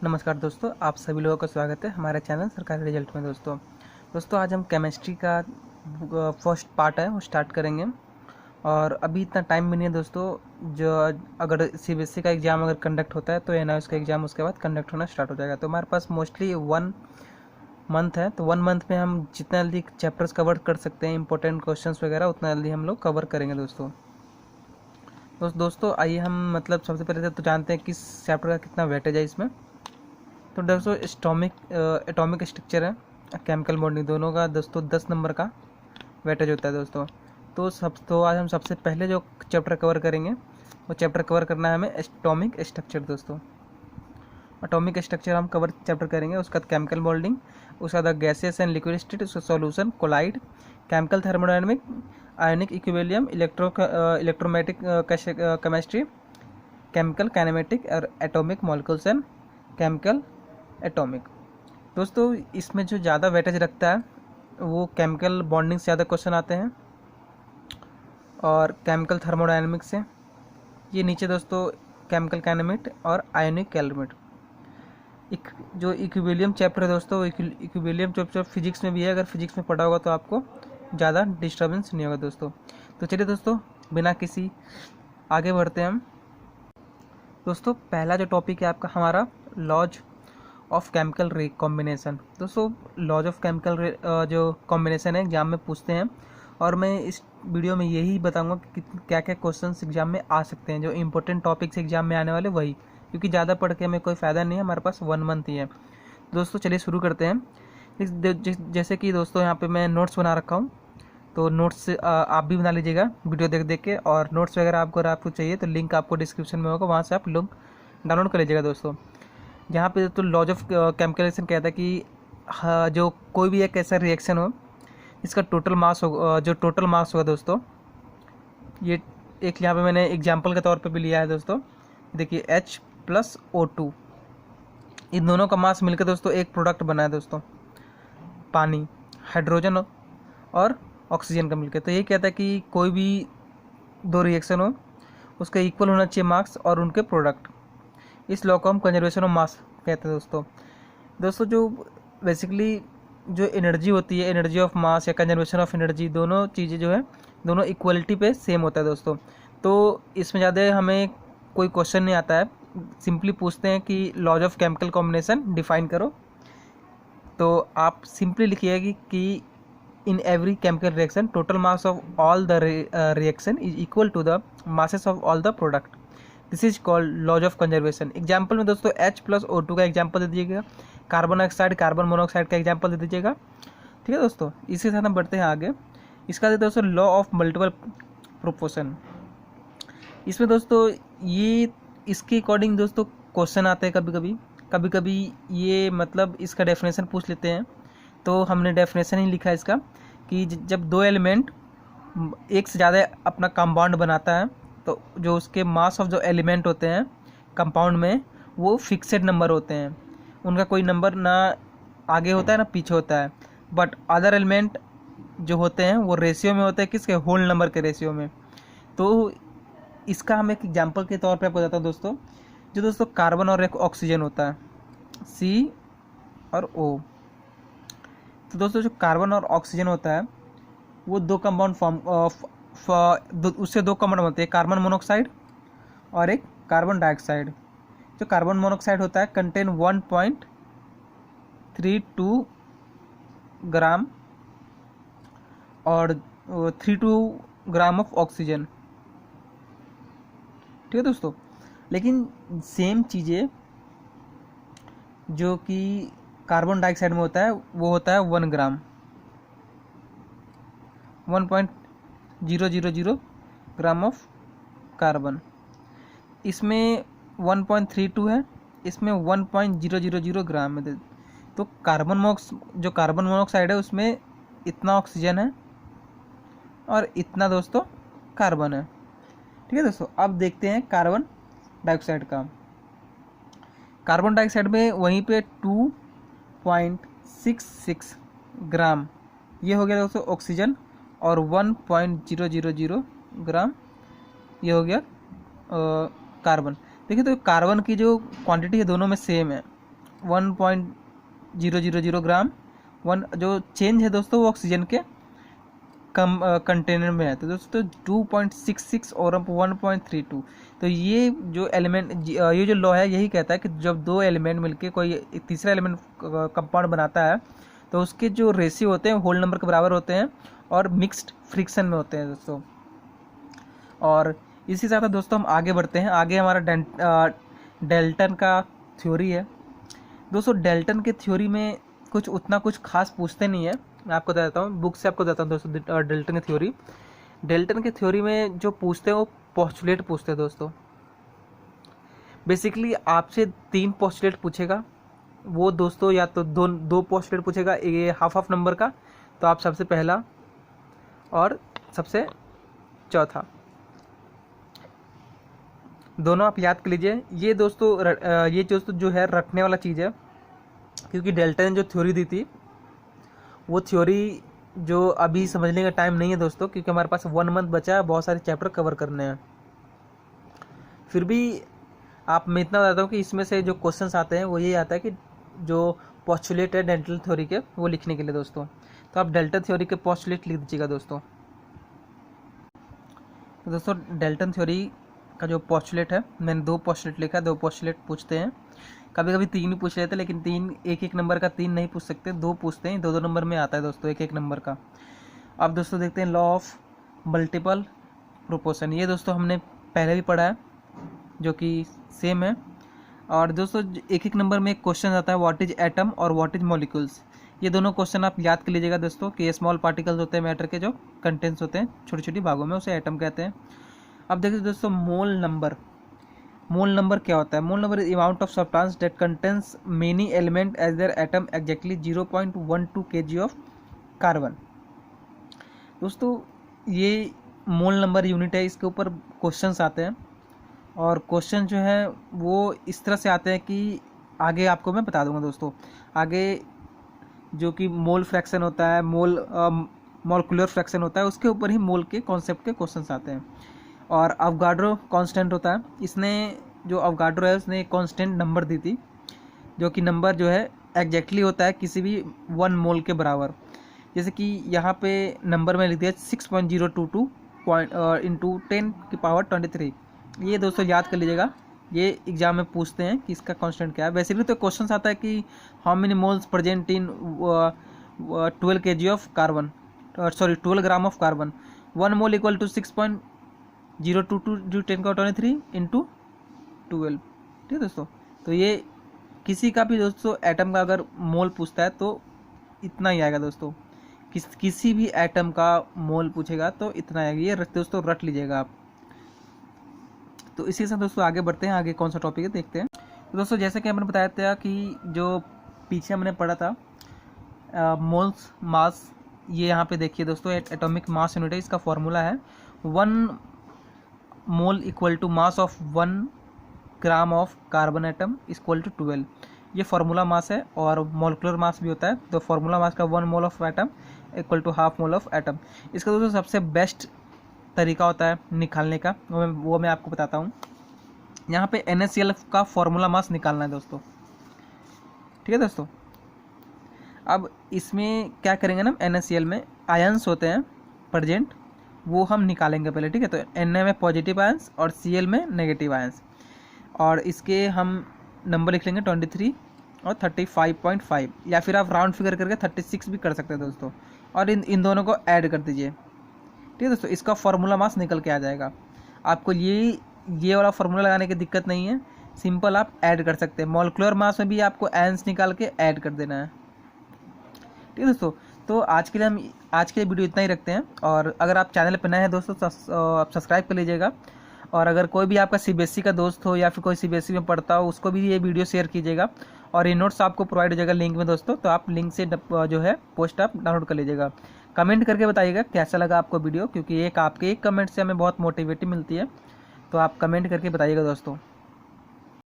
नमस्कार दोस्तों, आप सभी लोगों का स्वागत है हमारे चैनल सरकारी रिजल्ट में। दोस्तों आज हम केमिस्ट्री का फर्स्ट पार्ट है वो स्टार्ट करेंगे। और अभी इतना टाइम भी नहीं है दोस्तों। जो अगर सीबीएसई का एग्ज़ाम अगर कंडक्ट होता है तो एनआईओएस का एग्ज़ाम उसके बाद कंडक्ट होना स्टार्ट हो जाएगा। तो हमारे पास मोस्टली 1 मंथ है, तो 1 मंथ में हम जितना जल्दी चैप्टर्स कवर कर सकते हैं, इंपॉर्टेंट क्वेश्चन वगैरह, उतना जल्दी हम लोग कवर करेंगे दोस्तों आइए हम सबसे पहले तो जानते हैं किस चैप्टर का कितना वेटेज है इसमें। तो दोस्तों एटॉमिक स्ट्रक्चर है, केमिकल बॉन्डिंग, दोनों का दोस्तों 10 नंबर का वेटेज होता है दोस्तों। तो आज हम सबसे पहले जो चैप्टर कवर करेंगे वो चैप्टर कवर करना है हमें एटॉमिक स्ट्रक्चर दोस्तों। एटॉमिक स्ट्रक्चर हम कवर चैप्टर करेंगे, उसका केमिकल बॉन्डिंग, उसका बाद गैसेस एंड लिक्विड स्टेट, उसका solution, colloid, chemical thermodynamic, ionic equilibrium, electromatic chemistry, chemical kinematic और atomic molecules and chemical atomic. दोस्तों इसमें जो ज़्यादा वेटेज रखता है वो केमिकल बॉन्डिंग से ज़्यादा क्वेश्चन आते हैं और केमिकल थर्मोडायनेमिक्स से। ये नीचे दोस्तों केमिकल काइनेमेटिक और आयनिक एलिमेंट। जो इक्विलिब्रियम चैप्टर है दोस्तों, इक्विलिब्रियम चैप्टर फिजिक्स में भी है, अगर फिजिक्स में पढ़ा होगा तो आपको ज़्यादा डिस्टर्बेंस नहीं होगा दोस्तों। तो चलिए दोस्तों बिना किसी आगे बढ़ते हैं हम। दोस्तों पहला जो टॉपिक है आपका हमारा लॉज ऑफ केमिकल कॉम्बिनेशन। दोस्तों लॉज ऑफ केमिकल जो कॉम्बिनेशन है एग्जाम में पूछते हैं, और मैं इस वीडियो में यही बताऊंगा कि क्या क्या क्वेश्चंस एग्जाम में आ सकते हैं, जो इंपॉर्टेंट टॉपिक्स एग्जाम में आने वाले वही, क्योंकि ज़्यादा पढ़ के हमें कोई फ़ायदा नहीं है, हमारे पास 1 मंथ ही है। दोस्तों चलिए शुरू करते हैं। जैसे कि दोस्तों यहाँ पर मैं नोट्स बना रखा हूँ, तो नोट्स आप भी बना लीजिएगा वीडियो देख के, और नोट्स वगैरह आपको चाहिए तो लिंक आपको डिस्क्रिप्शन में होगा, वहाँ से आप लिंक डाउनलोड कर लीजिएगा दोस्तों। यहाँ पे तो लॉज ऑफ केमिकल रिएक्शन कहता है कि जो कोई भी एक ऐसा रिएक्शन हो इसका टोटल मास हो, जो टोटल मास होगा दोस्तों, ये एक यहाँ पे मैंने एग्जांपल के तौर पे भी लिया है दोस्तों। देखिए H + O2, इन दोनों का मास मिलकर दोस्तों एक प्रोडक्ट बना है दोस्तों, पानी, हाइड्रोजन और ऑक्सीजन का मिलकर। तो ये कहता है कि कोई भी 2 रिएक्शन हो उसका इक्वल होना चाहिए मास और उनके प्रोडक्ट। इस लॉ को हम कंजर्वेशन ऑफ मास कहते हैं दोस्तों। जो बेसिकली जो एनर्जी होती है, एनर्जी ऑफ मास या कंजर्वेशन ऑफ एनर्जी, दोनों चीज़ें जो है दोनों इक्वलिटी पे सेम होता है दोस्तों। तो इसमें ज़्यादा हमें कोई क्वेश्चन नहीं आता है, सिंपली पूछते हैं कि laws of chemical combination define करो। तो आप सिंपली लिखिएगा कि in every chemical reaction total mass of all the reaction is equal to the masses of all the product. This is called laws of conservation. Example में दोस्तों H + O2 का example दे दीजिएगा, कार्बन डाइऑक्साइड, कार्बन मोनोऑक्साइड का example दे दीजिएगा। ठीक है दोस्तों, इसके साथ हम बढ़ते हैं आगे। इसका दे दोस्तों लॉ ऑफ मल्टीपल प्रोपोर्शन। इसमें दोस्तों ये इसके अकॉर्डिंग दोस्तों क्वेश्चन आते हैं कभी कभी ये इसका डेफिनेशन पूछ लेते हैं। तो हमने डेफिनेशन ही लिखा है इसका कि जब 2 एलिमेंट एक से ज़्यादा अपना कंपाउंड बनाता है तो जो उसके मास ऑफ जो एलिमेंट होते हैं कंपाउंड में वो फिक्सेड नंबर होते हैं, उनका कोई नंबर ना आगे होता है ना पीछे होता है। बट अदर एलिमेंट जो होते हैं वो रेशियो में होते हैं, किसके, होल नंबर के रेशियो में। तो इसका हम एक एग्जांपल के तौर पे आपको बताता हूँ दोस्तों। जो दोस्तों कार्बन और एक ऑक्सीजन होता है, C और O। तो दोस्तों जो कार्बन और ऑक्सीजन होता है वो 2 कंपाउंड उससे 2 कंपाउंड बनते हैं, कार्बन मोनोऑक्साइड और एक कार्बन डाइऑक्साइड। जो कार्बन मोनोऑक्साइड होता है कंटेन 1.32 ग्राम और 32 ग्राम ऑफ ऑक्सीजन। ठीक है दोस्तों, लेकिन सेम चीज़ें जो कि कार्बन डाइऑक्साइड में होता है वो होता है 1 ग्राम, 1.000 ग्राम ऑफ कार्बन। इसमें 1.32 है, इसमें 1.000 ग्राम है। तो जो कार्बन मोनोऑक्साइड है उसमें इतना ऑक्सीजन है और इतना दोस्तों कार्बन है। ठीक है दोस्तों, अब देखते हैं कार्बन डाइऑक्साइड का। कार्बन डाइऑक्साइड में वहीं पे 2.66 ग्राम ये हो गया दोस्तों ऑक्सीजन, और 1.000 ग्राम ये हो गया कार्बन। देखिए तो कार्बन की जो क्वांटिटी है दोनों में सेम है, 1.000 ग्राम। वन जो चेंज है दोस्तों वो ऑक्सीजन के कम कंटेनर में है। तो दोस्तों 2.66 और 1.32। तो ये जो एलिमेंट ये जो लॉ है यही कहता है कि जब दो एलिमेंट मिलके कोई एक तीसरा एलिमेंट कंपाउंड बनाता है तो उसके जो रेशियो होते हैं होल नंबर के बराबर होते हैं और मिक्स्ड फ्रिक्शन में होते हैं दोस्तों। और इसी साथ दोस्तों हम आगे बढ़ते हैं। आगे हमारा डेल्टन का थ्योरी है। दोस्तों डेल्टन के थ्योरी में कुछ उतना कुछ खास पूछते नहीं है। मैं आपको बता देता हूँ, बुक से आपको बताता हूँ दोस्तों डेल्टन की थ्योरी। डेल्टन की थ्योरी में जो पूछते हैं वो पोस्टुलेट पूछते हैं दोस्तों। बेसिकली आपसे 3 पोस्टुलेट पूछेगा वो दोस्तों, या तो दो पोस्टुलेट पूछेगा ये हाफ नंबर का, तो आप सबसे पहला और सबसे चौथा दोनों आप याद कर लीजिए। ये दोस्तों जो है रखने वाला चीज़ है, क्योंकि डेल्टन ने जो थ्योरी दी थी वो थ्योरी जो अभी समझने का टाइम नहीं है दोस्तों, क्योंकि हमारे पास 1 मंथ बचा है, बहुत सारे चैप्टर कवर करने हैं। फिर भी आप मैं इतना बताता हूँ कि इसमें से जो क्वेश्चंस आते हैं वो ये आता है कि जो पोस्टुलेट है डेल्टन थ्योरी के वो लिखने के लिए दोस्तों। तो आप डेल्टन थ्योरी के पोस्टुलेट लिख दीजिएगा दोस्तों। तो दोस्तों डेल्टन थ्योरी का जो पोस्टुलेट है, मैंने 2 पोस्टुलेट लिखा है। 2 पोस्टुलेट पूछते हैं, कभी कभी 3 भी पूछ लेते हैं, लेकिन 3 एक नंबर का 3 नहीं पूछ सकते, 2 पूछते हैं। 2 नंबर में आता है दोस्तों, एक नंबर का। अब दोस्तों देखते हैं लॉ ऑफ मल्टीपल प्रोपोर्शन। ये दोस्तों हमने पहले भी पढ़ा है, जो कि सेम है। और दोस्तों एक नंबर में एक क्वेश्चन आता है व्हाट इज एटम और व्हाट इज मॉलिक्यूल्स। ये दोनों क्वेश्चन आप याद कर लीजिएगा दोस्तों कि ये स्मॉल पार्टिकल्स होते हैं मैटर के, जो कंटेंट्स होते हैं छोटी छोटी भागों में, उसे एटम कहते हैं। अब देखिए दोस्तों मोल नंबर क्या होता है। Mole number is amount of substance that contains many element as there atom exactly 0.12 kg of carbon. दोस्तों ये मोल नंबर यूनिट है, इसके ऊपर क्वेश्चंस आते हैं। और क्वेश्चन जो है वो इस तरह से आते हैं कि आगे आपको मैं बता दूंगा दोस्तों। आगे जो कि मोल फ्रैक्शन होता है, मोलकुलर फ्रैक्शन होता है, उसके ऊपर ही मोल के कॉन्सेप्ट के क्वेश्चंस आते हैं। और अवगाड्रो कांस्टेंट होता है। इसने जो अवगाड्रो है उसने एक कांस्टेंट नंबर दी थी, जो कि नंबर जो है एग्जैक्टली होता है किसी भी 1 मोल के बराबर। जैसे कि यहाँ पे नंबर में लिख दिया 6.022 इंटू 10⁻23। ये दोस्तों याद कर लीजिएगा, ये एग्जाम में पूछते हैं कि इसका कांस्टेंट क्या है। बेसिकली तो क्वेश्चन आता है कि how many moles present in 12 kg of carbon, 12 gram of carbon. 1 mole equal to 6.022 10⁻23 into 12। ठीक है दोस्तों, तो ये किसी का भी दोस्तों एटम का अगर मोल पूछता है तो इतना ही आएगा दोस्तों। किसी भी एटम का मोल पूछेगा तो इतना आएगा। ये दोस्तों रट लीजिएगा आप। तो इसी से दोस्तों आगे बढ़ते हैं। आगे कौन सा टॉपिक है देखते हैं। तो दोस्तों जैसे कि हमने बताया था कि जो पीछे हमने पढ़ा था मोल्स मास, ये यहाँ पे देखिए दोस्तों एटॉमिक मास यूनिट है। इसका फॉर्मूला है 1 mole equal to mass of 1 gram of carbon atom equal to 12। ये फार्मूला मास है। और मोलिकुलर मास भी होता है, तो फार्मूला मास का 1 mole of atom equal to half mole of atom. इसका दोस्तों सबसे बेस्ट तरीका होता है निकालने का, वो मैं आपको बताता हूँ। यहाँ पे NaCl का फार्मूला मास निकालना है दोस्तों। ठीक है दोस्तों, अब इसमें क्या करेंगे ना, NaCl में आयंस होते हैं प्रेजेंट, वो हम निकालेंगे पहले। ठीक है, तो Na में पॉजिटिव आयंस और Cl में नेगेटिव आयंस। और इसके हम नंबर लिख लेंगे 23 और 35.5, या फिर आप राउंड फिगर करके 36 भी कर सकते हैं दोस्तों। और इन दोनों को ऐड कर दीजिए। ठीक है दोस्तों, इसका फार्मूला मास निकल के आ जाएगा। आपको ये वाला फार्मूला लगाने की दिक्कत नहीं है, सिंपल आप ऐड कर सकते हैं। मॉलिक्यूलर मास में भी आपको आयंस निकाल के ऐड कर देना है। ठीक है दोस्तों, तो आज के लिए वीडियो इतना ही रखते हैं। और अगर आप चैनल पर नए हैं दोस्तों आप सब्सक्राइब कर लीजिएगा। और अगर कोई भी आपका CBSE का दोस्त हो या फिर कोई CBSE में पढ़ता हो, उसको भी ये वीडियो शेयर कीजिएगा। और ये नोट्स आपको प्रोवाइड हो जाएगा लिंक में दोस्तों, तो आप लिंक से जो है पोस्ट आप डाउनलोड कर लीजिएगा। कमेंट करके बताइएगा कैसा लगा आपको वीडियो, क्योंकि आपके एक कमेंट से हमें बहुत मोटिवेटिव मिलती है। तो आप कमेंट करके बताइएगा दोस्तों।